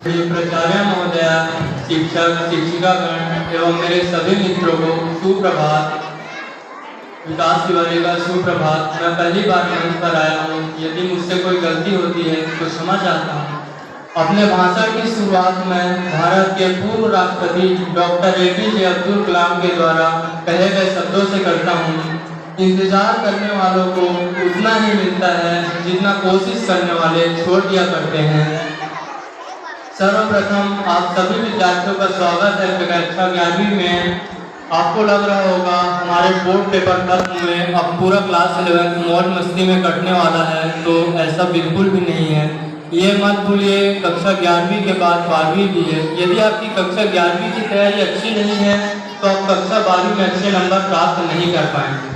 प्रिय प्राचार्य महोदया, शिक्षक शिक्षिकागण एवं मेरे सभी मित्रों को सुप्रभात। विकास तिवारी का सुप्रभात। मैं पहली बार मंच पर आया हूँ। यदि मुझसे कोई गलती होती है तो क्षमा चाहता हूँ। अपने भाषण की शुरुआत में भारत के पूर्व राष्ट्रपति डॉक्टर APJ अब्दुल कलाम के द्वारा कहे गए शब्दों से करता हूँ। इंतजार करने वालों को उतना ही मिलता है जितना कोशिश करने वाले छोड़ दिया करते हैं। सर्वप्रथम आप सभी विद्यार्थियों का स्वागत है कक्षा 11वीं में। आपको लग रहा होगा हमारे बोर्ड पेपर खत्म हुए, अब पूरा क्लास 11 मौज मस्ती में कटने वाला है, तो ऐसा बिल्कुल भी नहीं है। ये मत भूलिए कक्षा 11वीं के बाद 12वीं भी है। यदि आपकी कक्षा 11वीं की तैयारी अच्छी नहीं है तो आप कक्षा 12वीं में अच्छे नंबर प्राप्त नहीं कर पाएंगे।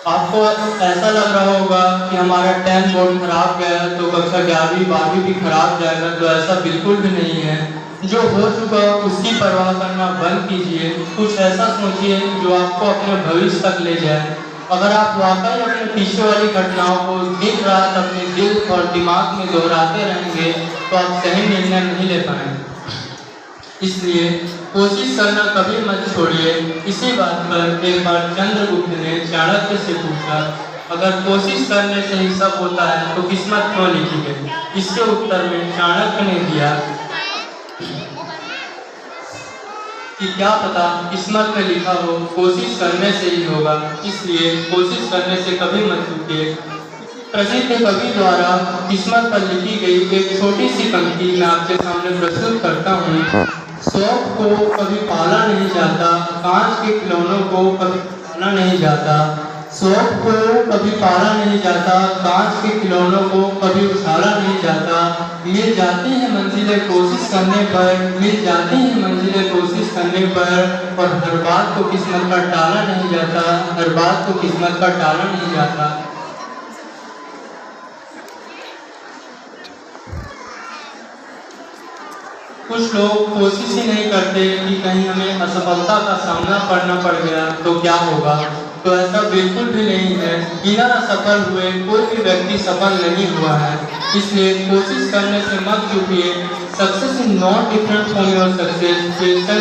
आपको ऐसा लग रहा होगा कि हमारा 10 बोर्ड खराब गया तो कक्षा 11वीं 12वीं भी खराब जाएगा, तो ऐसा बिल्कुल भी नहीं है। जो हो चुका उसकी परवाह करना बंद कीजिए। कुछ ऐसा सोचिए जो आपको अपने भविष्य तक ले जाए। अगर आप वाकई अपने पीछे वाली घटनाओं को दिन रात अपने दिल और दिमाग में दोहराते रहेंगे तो आप सही निर्णय नहीं ले पाएंगे। इसलिए कोशिश करना कभी मत छोड़िए। इसी बात पर एक बार चंद्रगुप्त ने चाणक्य से पूछा, अगर कोशिश करने से ही सब होता है तो किस्मत क्यों लिखी गई? इसके उत्तर में चाणक्य ने दिया कि क्या पता किस्मत में लिखा हो, कोशिश करने से ही होगा। इसलिए कोशिश करने से कभी मत चूकिए। प्रसिद्ध कवि द्वारा किस्मत पर लिखी गई एक छोटी सी पंक्ति मैं आपके सामने प्रस्तुत करता हूँ। शौक को कभी पाला नहीं जाता, कांच के खिलौनों को कभी पाला नहीं जाता। शौक को कभी पाला नहीं जाता, कांच के खिलौनों को कभी उछाला नहीं जाता। मिल जाती है मंजिलें कोशिश करने पर, मिल जाती है मंजिलें कोशिश करने पर, और हर बात को किस्मत का टाला नहीं जाता, हर बात को किस्मत का टाला नहीं जाता। कुछ लोग कोशिश ही नहीं करते कि कहीं हमें असफलता का सामना करना पड़ गया तो क्या होगा, तो ऐसा बिल्कुल भी नहीं है। बिना असफल हुए कोई भी व्यक्ति सफल नहीं हुआ है। इसलिए कोशिश करने से मत चूकिए। Success is not different from your success. Failure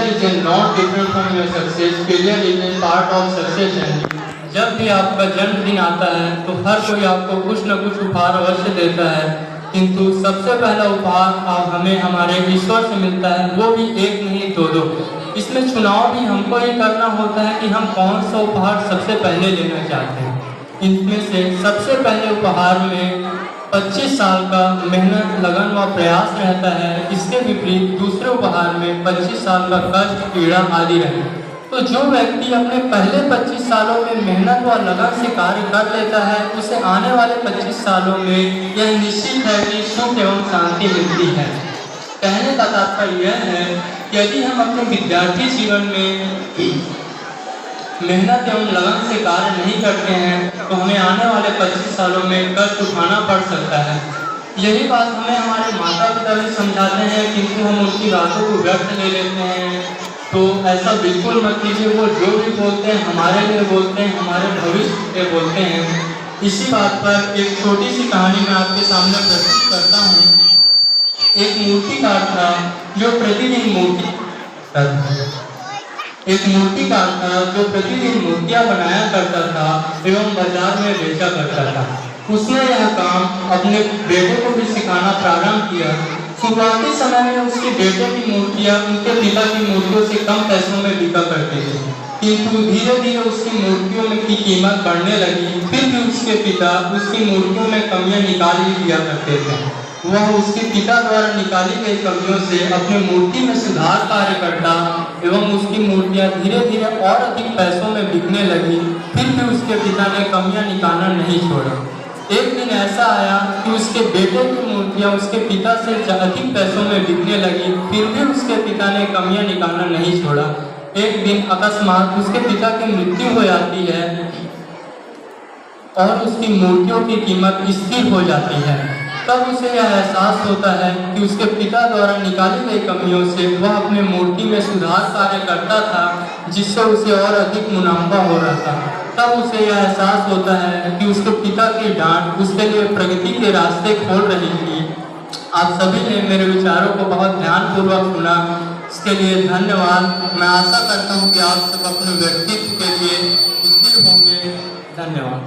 is not different from your success. Failure is a part of success journey. जब भी आपका जन्मदिन आता है तो हर कोई आपको कुछ न कुछ उपहार अवश्य देता है, किंतु सबसे पहला उपहार हमें हमारे ईश्वर से मिलता है, वो भी एक नहीं दो। इसमें चुनाव भी हमको ही करना होता है कि हम कौन सा उपहार सबसे पहले लेना चाहते हैं। इनमें से सबसे पहले उपहार में 25 साल का मेहनत, लगन व प्रयास रहता है। इसके विपरीत दूसरे उपहार में 25 साल का कष्ट, पीड़ा आदि रहता है। तो जो व्यक्ति अपने पहले 25 सालों में मेहनत व लगन से कार्य कर लेता है, उसे आने वाले 25 सालों में यह निश्चित है कि सुख एवं शांति मिलती है। कहने का तात्पर्य यह है कि यदि हम अपने विद्यार्थी जीवन में मेहनत एवं लगन से कार्य नहीं करते हैं तो हमें आने वाले 25 सालों में कष्ट उठाना पड़ सकता है। यही बात हमें हमारे माता पिता भी समझाते हैं, किंतु हम उनकी बातों को व्यर्थ ले लेते हैं। तो ऐसा बिल्कुल मत कीजिए। वो जो भी बोलते हैं हमारे लिए बोलते हैं, हमारे भविष्य के बोलते हैं। इसी बात पर एक छोटी सी कहानी मैं आपके सामने प्रस्तुत करता हूँ। एक मूर्तिकार था जो प्रतिदिन मूर्तियाँ बनाया करता था एवं बाजार में बेचा करता था। उसने यह काम अपने बेटे को भी सिखाना प्रारंभ किया। शुरुआती समय में उसके बेटे की मूर्तियाँ उनके पिता की मूर्तियों से कम पैसों में बिका करते थे, किंतु धीरे धीरे उसकी मूर्तियों में की कीमत बढ़ने लगी। फिर भी उसके पिता उसकी मूर्तियों में कमियां निकाल ही दिया करते थे। वह उसके पिता द्वारा निकाली गई कमियों से अपनी मूर्ति में सुधार कार्य करता एवं उसकी मूर्तियाँ धीरे धीरे और अधिक पैसों में बिकने लगी। फिर भी उसके पिता ने कमियां निकालना नहीं छोड़ा। एक दिन ऐसा आया कि उसके बेटे की मूर्तियाँ उसके पिता से अधिक पैसों में बिकने लगी, फिर भी उसके पिता ने कमियां निकालना नहीं छोड़ा। एक दिन अकस्मात उसके पिता की मृत्यु हो जाती है और उसकी मूर्तियों की कीमत स्थिर हो जाती है। तब उसे यह एहसास होता है कि उसके पिता द्वारा निकाली गई कमियों से वह अपने मूर्ति में सुधार कार्य करता था, जिससे उसे और अधिक मुनाफा हो रहा था। तब उसे यह एहसास होता है कि उसके पिता की डांट उसके लिए प्रगति के रास्ते खोल रही थी। आप सभी ने मेरे विचारों को बहुत ध्यानपूर्वक सुना, इसके लिए धन्यवाद। मैं आशा करता हूँ कि आप सब अपने व्यक्तित्व के लिए स्थिर होंगे। धन्यवाद।